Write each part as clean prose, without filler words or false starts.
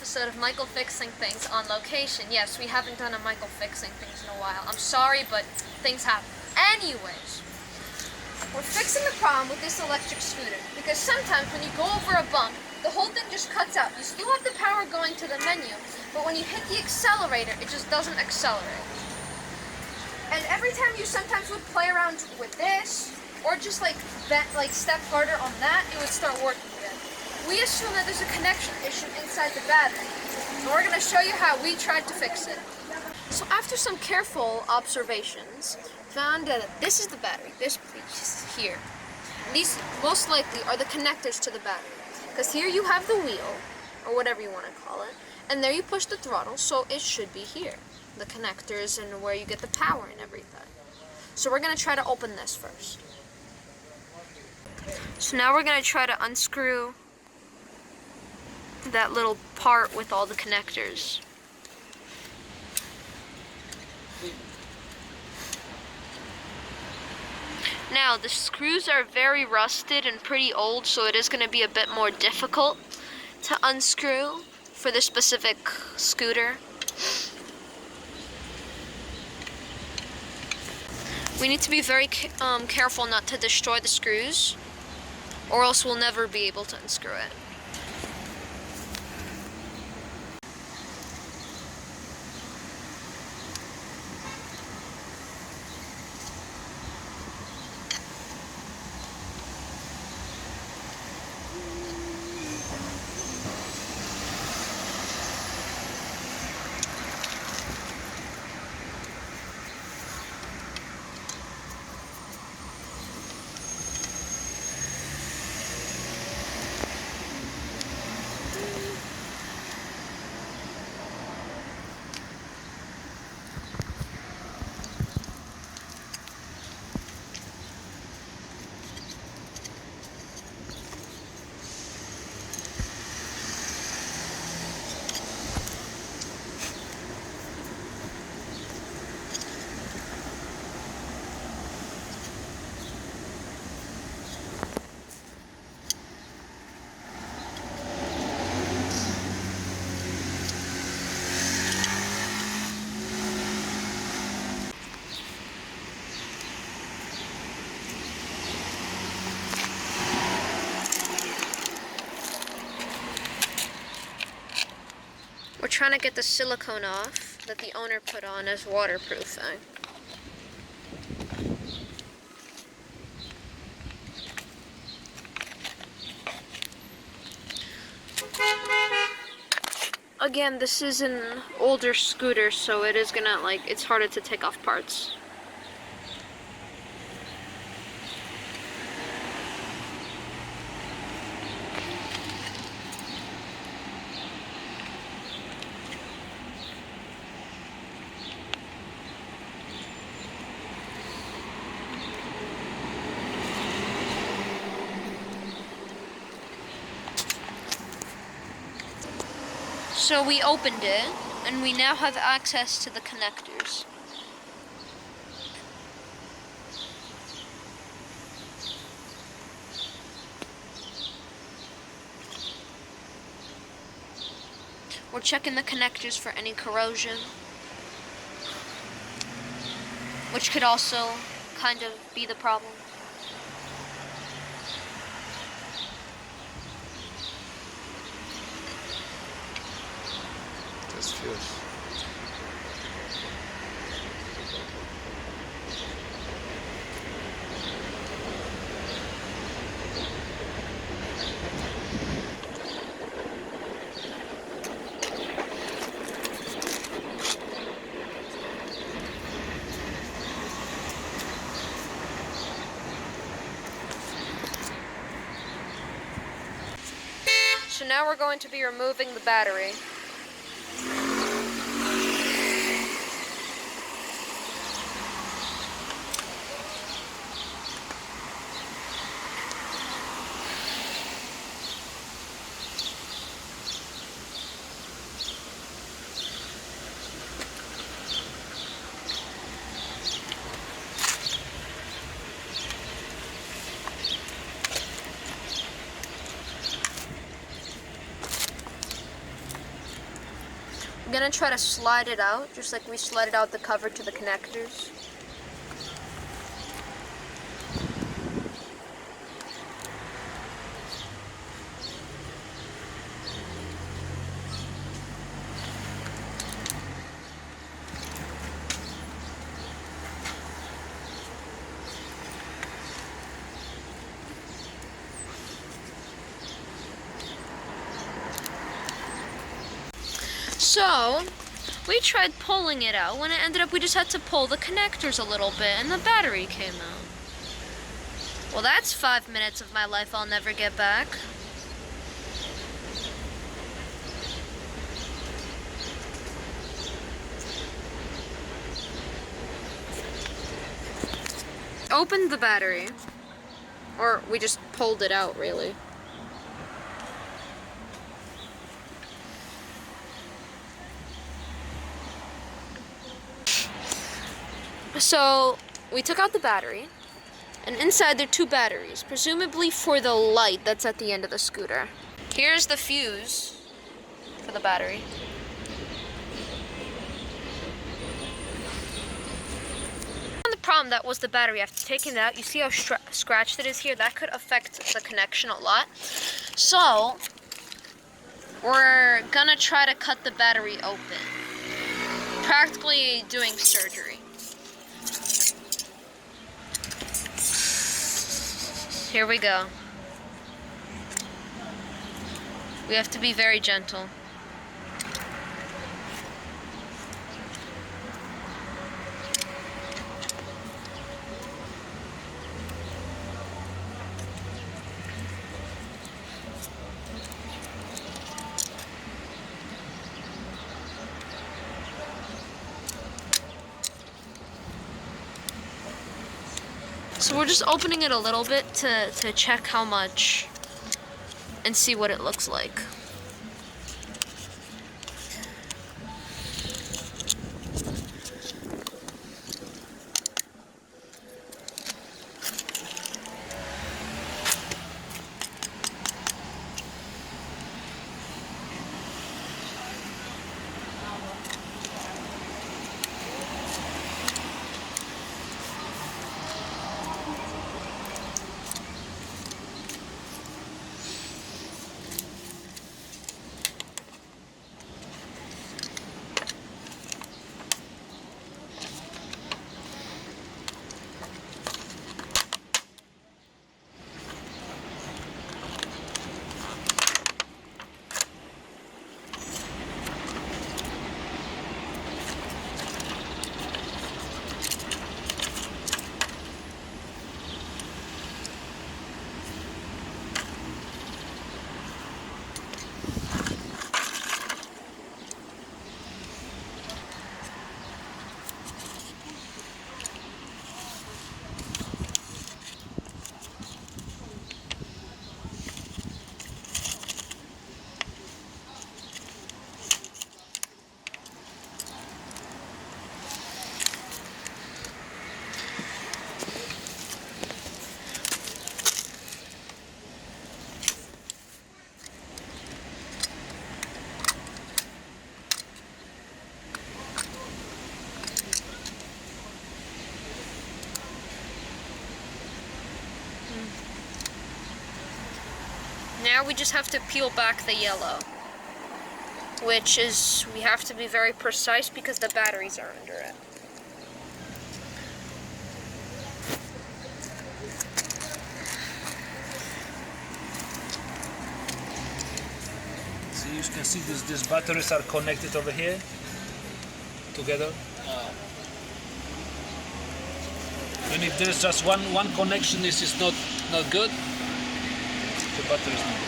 episode of Michael Fixing Things on location. Yes, we haven't done a Michael Fixing Things in a while. I'm sorry, but things happen. Anyways, we're fixing the problem with this electric scooter because sometimes when you go over a bump, the whole thing just cuts out. You still have the power going to the menu, but when you hit the accelerator, it just doesn't accelerate. And every time you sometimes would play around with this, or just like step harder on that, it would start working again. We assume that there's a connection issue inside the battery, and we're going to show you how we tried to fix it. So after some careful observations, found that this is the battery, this piece here. And these most likely are the connectors to the battery, because here you have the wheel, or whatever you want to call it, and there you push the throttle, so it should be here. The connectors and where you get the power and everything. So we're going to try to open this first. So now we're going to try to unscrew that little part with all the connectors. Now the screws are very rusted and pretty old, so it is going to be a bit more difficult to unscrew for this specific scooter. We need to be very careful not to destroy the screws, or else we'll never be able to unscrew it. We're trying to get the silicone off that the owner put on as waterproofing. Again, this is an older scooter, so it is gonna, it's harder to take off parts. So we opened it, and we now have access to the connectors. We're checking the connectors for any corrosion, which could also kind of be the problem. That's fierce. So now we're going to be removing the battery. I'm gonna try to slide it out, just like we slided out the cover to the connectors. So, we tried pulling it out. When it ended up, we just had to pull the connectors a little bit and the battery came out. Well, that's 5 minutes of my life I'll never get back. Opened the battery. Or we just pulled it out, really. So, we took out the battery, and inside there are 2 batteries, presumably for the light that's at the end of the scooter. Here's the fuse for the battery. And the problem that was the battery. After taking that out, you see how scratched it is here? That could affect the connection a lot. So, we're gonna try to cut the battery open. Practically doing surgery. Here we go. We have to be very gentle. So we're just opening it a little bit to check how much and see what it looks like. Now we just have to peel back the yellow, which is, we have to be very precise because the batteries are under it. So you can see these batteries are connected over here together. And if there's just one connection, this is not good. The battery is not good.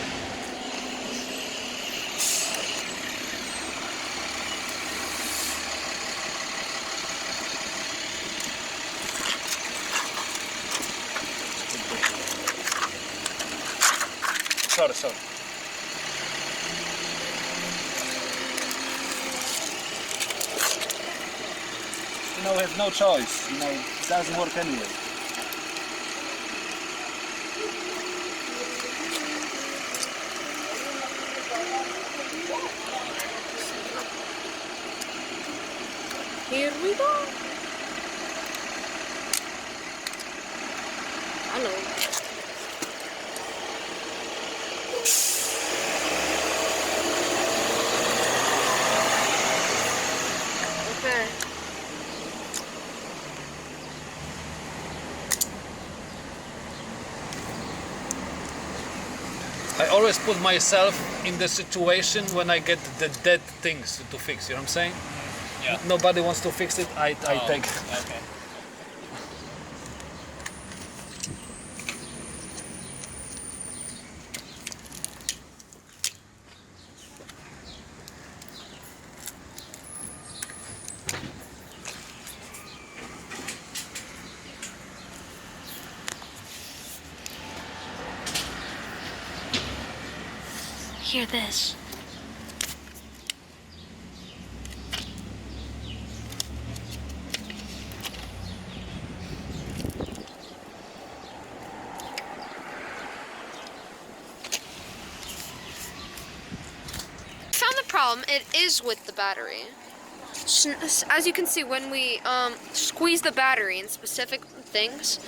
Sorry. You know, we have no choice. You know, it doesn't work anyway. Here we go. Hello. Okay. I always put myself in the situation when I get the dead things to fix, you know what I'm saying? Yeah. Nobody wants to fix it, I take it. Okay. Hear this. Found the problem. It is with the battery. As you can see, when we squeeze the battery in specific things,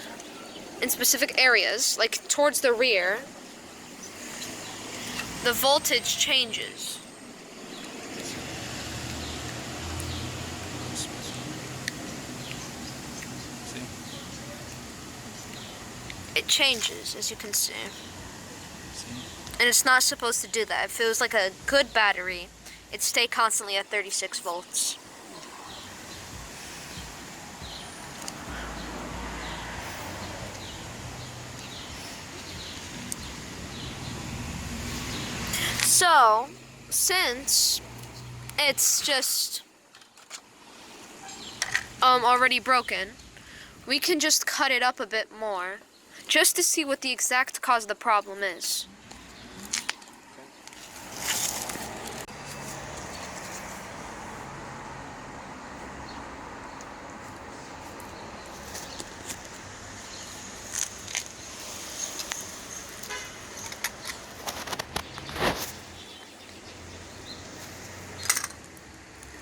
in specific areas, like towards the rear, the voltage changes. It changes, as you can see. And it's not supposed to do that. If it was like a good battery, it'd stay constantly at 36 volts. So, since it's just already broken, we can just cut it up a bit more, just to see what the exact cause of the problem is.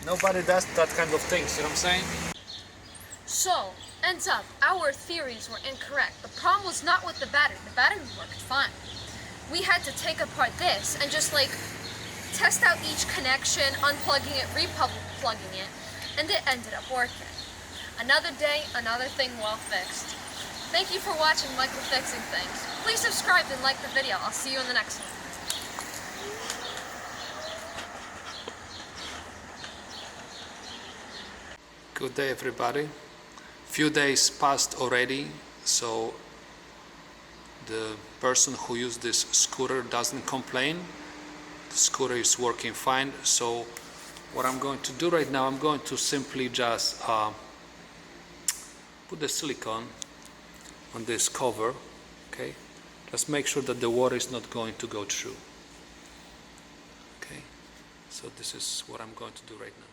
Nobody does that kind of things, you know what I'm saying? So, ends up, our theories were incorrect. The problem was not with the battery. The battery worked fine. We had to take apart this and just like test out each connection, unplugging it, replugging it, and it ended up working. Another day, another thing well fixed. Thank you for watching Michael Fixing Things. Please subscribe and like the video. I'll see you in the next one. Good day, everybody. Few days passed already, so the person who used this scooter doesn't complain. The scooter is working fine. So what I'm going to do right now, I'm going to simply just put the silicone on this cover. Okay, just make sure that the water is not going to go through. Okay, so this is what I'm going to do right now.